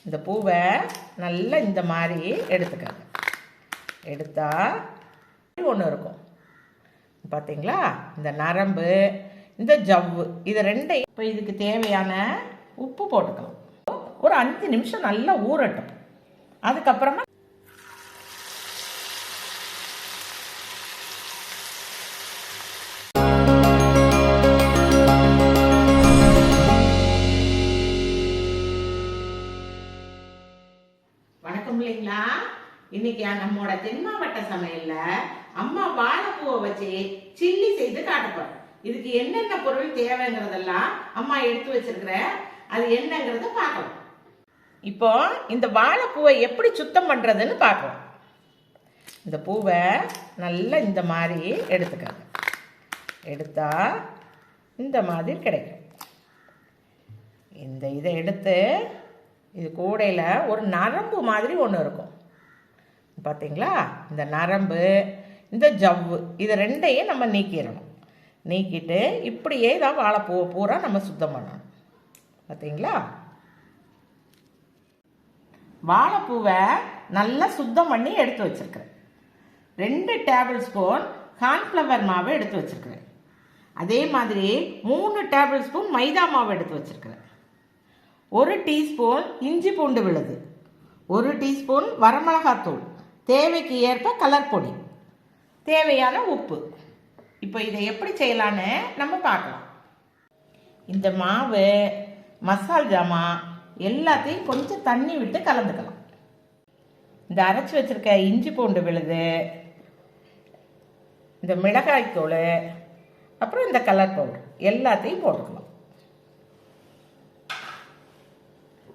இந்த பூவை நல்லா இந்த மாதிரி எடுத்துக்கங்க. எடுத்தா ஒன்று இருக்கும் பார்த்தீங்களா? இந்த நரம்பு, இந்த ஜவ்வு, இது ரெண்டையும் இப்போ இதுக்கு தேவையான உப்பு போட்டுக்கலாம். ஒரு 5 நிமிஷம் நல்லா ஊறட்டும். அதுக்கப்புறமா வணக்கம் இல்லைங்களா? இன்னைக்கு நம்மோட தென் மாவட்ட சமையல்ல அம்மா வாழைப்பூவை வச்சு சில்லி செய்து காட்டப்போம். இதுக்கு என்னென்ன பொருள் தேவைங்கிறதெல்லாம் அம்மா எடுத்து வச்சிருக்கிறேன். அது என்னங்கிறத பார்க்கலாம். இப்போ இந்த வாழைப்பூவை எப்படி சுத்தம் பண்றதுன்னு பார்க்கலாம். இந்த பூவை நல்லா இந்த மாதிரி எடுத்துக்கங்க. எடுத்தா இந்த மாதிரி கிடைக்கும். இந்த இதை எடுத்து இது கூடையில் ஒரு நரம்பு மாதிரி ஒன்று இருக்கும் பார்த்தீங்களா? இந்த நரம்பு, இந்த ஜவ்வு, இது ரெண்டையும் நம்ம நீக்கிடணும். நீக்கிட்டு இப்படியே தான் வாழைப்பூவை பூரா நம்ம சுத்தம் பண்ணணும். பார்த்தீங்களா? வாழைப்பூவை நல்லா சுத்தம் பண்ணி எடுத்து வச்சிருக்கிறேன். 2 டேபிள் ஸ்பூன் கார்ன்ஃப்ளவர் மாவு எடுத்து வச்சிருக்கிறேன். அதே மாதிரி 3 டேபிள் ஸ்பூன் மைதா மாவு எடுத்து வச்சிருக்கிறேன். 1 டீஸ்பூன் இஞ்சி பூண்டு விழுது, 1 டீஸ்பூன் வரமிளகாத்தூள், தேவைக்கு ஏற்ப கலர் பொடி, தேவையான உப்பு. இப்போ இதை எப்படி செய்யலான்னு நம்ம பார்க்கலாம். இந்த மாவு, மசால் ஜாமான் எல்லாத்தையும் கொஞ்சம் தண்ணி விட்டு கலந்துக்கலாம். இந்த அரைச்சி வச்சிருக்க இஞ்சி பூண்டு விழுது, இந்த மிளகாய்த்தூள், அப்புறம் இந்த கலர் பவுடர் எல்லாத்தையும் போட்டுக்கலாம்.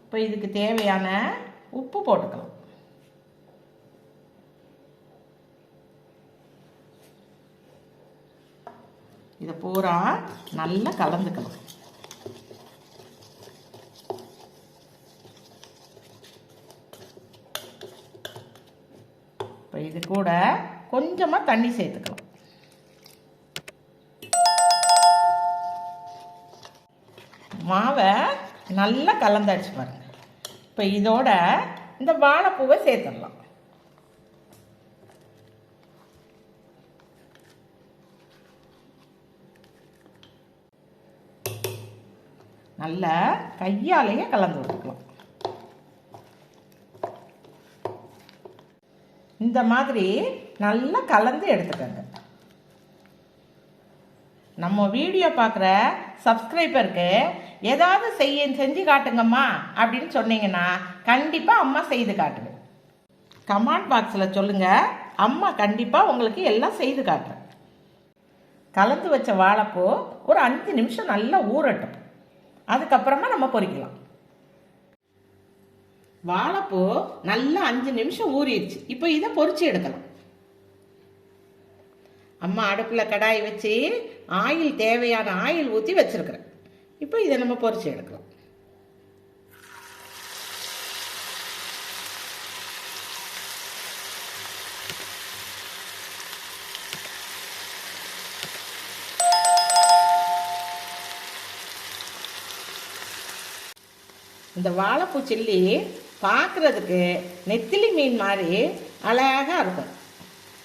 இப்போ இதுக்கு தேவையான உப்பு போட்டுக்கலாம். இதை பூரா நல்லா கலந்துக்கலாம். இப்போ இது கூட கொஞ்சமாக தண்ணி சேர்த்துக்கலாம். மாவை நல்லா கலந்தாச்சு பாருங்க. இப்போ இதோட இந்த வாழைப்பூவை சேர்த்துடலாம். நல்லா கையாலேயே கலந்து விட்டுக்கலாம். இந்த மாதிரி நல்லா கலந்து எடுத்துக்கோங்க. நம்ம வீடியோ பார்க்குற சப்ஸ்கிரைபருக்கு ஏதாவது செஞ்சு காட்டுங்கம்மா அப்படின்னு சொன்னீங்கன்னா கண்டிப்பாக அம்மா செய்து காட்டுவேன். கமெண்ட் பாக்ஸில் சொல்லுங்கள், அம்மா கண்டிப்பாக உங்களுக்கு எல்லாம் செய்து காட்டுறேன். கலந்து வச்ச வாழைப்பூ ஒரு 5 நிமிஷம் நல்லா ஊறட்டும். அதுக்கப்புறமா நம்ம பொரிக்கலாம். வாழைப்பூ நல்லா 5 நிமிஷம் ஊறிடுச்சு. இப்போ இதை பொரிச்சு எடுக்கலாம். அம்மா அடுப்பில் கடாய் வச்சு ஆயில், தேவையான ஆயில் ஊற்றி வச்சிருக்கிறேன். இப்போ இதை நம்ம பொரிச்சு எடுக்கலாம். இந்த வாழைப்பூ சில்லி பார்க்குறதுக்கு நெத்திலி மீன் மாதிரி அழகாக இருக்கும்.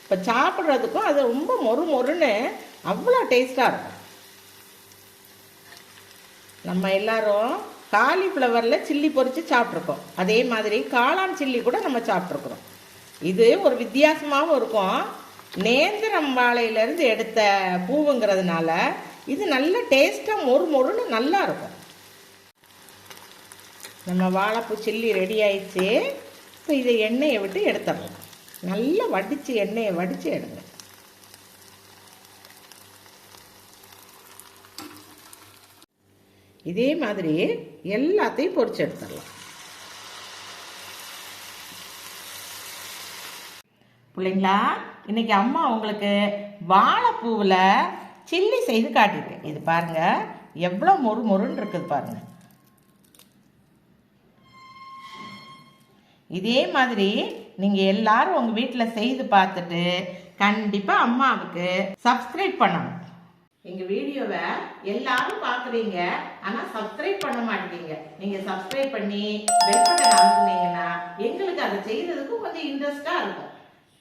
இப்போ சாப்பிட்றதுக்கும் அது ரொம்ப மொறுன்னு அவ்வளோ டேஸ்ட்டாக இருக்கும். நம்ம எல்லாரும் காலிஃப்ளவரில் சில்லி பொரித்து சாப்பிட்ருக்கோம். அதே மாதிரி காளான் சில்லி கூட நம்ம சாப்பிட்ருக்குறோம். இது ஒரு வித்தியாசமாகவும் இருக்கும். நேந்திரம் வாழையிலேருந்து எடுத்த பூவுங்கிறதுனால இது நல்ல டேஸ்ட்டாக மொறுன்னு நல்லா இருக்கும். நம்ம வாழைப்பூ சில்லி ரெடி ஆயிடுச்சு. இப்போ இதை எண்ணெயை விட்டு எடுத்துடலாம். நல்லா வடித்து, எண்ணெயை வடித்து எடுங்க. இதே மாதிரி எல்லாத்தையும் பொரிச்சு எடுத்துடலாம். பிள்ளைங்களா, இன்னைக்கு அம்மா உங்களுக்கு வாழைப்பூவில் சில்லி செய்து காட்டிட்டேன். இது பாருங்க, எவ்வளோ மொறுன்னு இருக்குது பாருங்க. இதே மாதிரி நீங்கள் எல்லாரும் உங்கள் வீட்டில் செய்து பார்த்துட்டு கண்டிப்பாக அம்மாவுக்கு சப்ஸ்கிரைப் பண்ணணும். எங்கள் வீடியோவை எல்லாரும் பார்க்குறீங்க, ஆனால் சப்ஸ்கிரைப் பண்ண மாட்டேங்க. நீங்கள் சப்ஸ்கிரைப் பண்ணி பெல் பட்டன் அமுக்குனீங்கன்னா எங்களுக்கு அதை செய்கிறதுக்கு கொஞ்சம் இன்ட்ரெஸ்டாக இருக்கும்.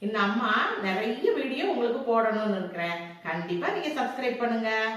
இன்னும் அம்மா நிறைய வீடியோ உங்களுக்கு போடணும்னு இருக்கிறேன். கண்டிப்பாக நீங்கள் சப்ஸ்கிரைப் பண்ணுங்கள்.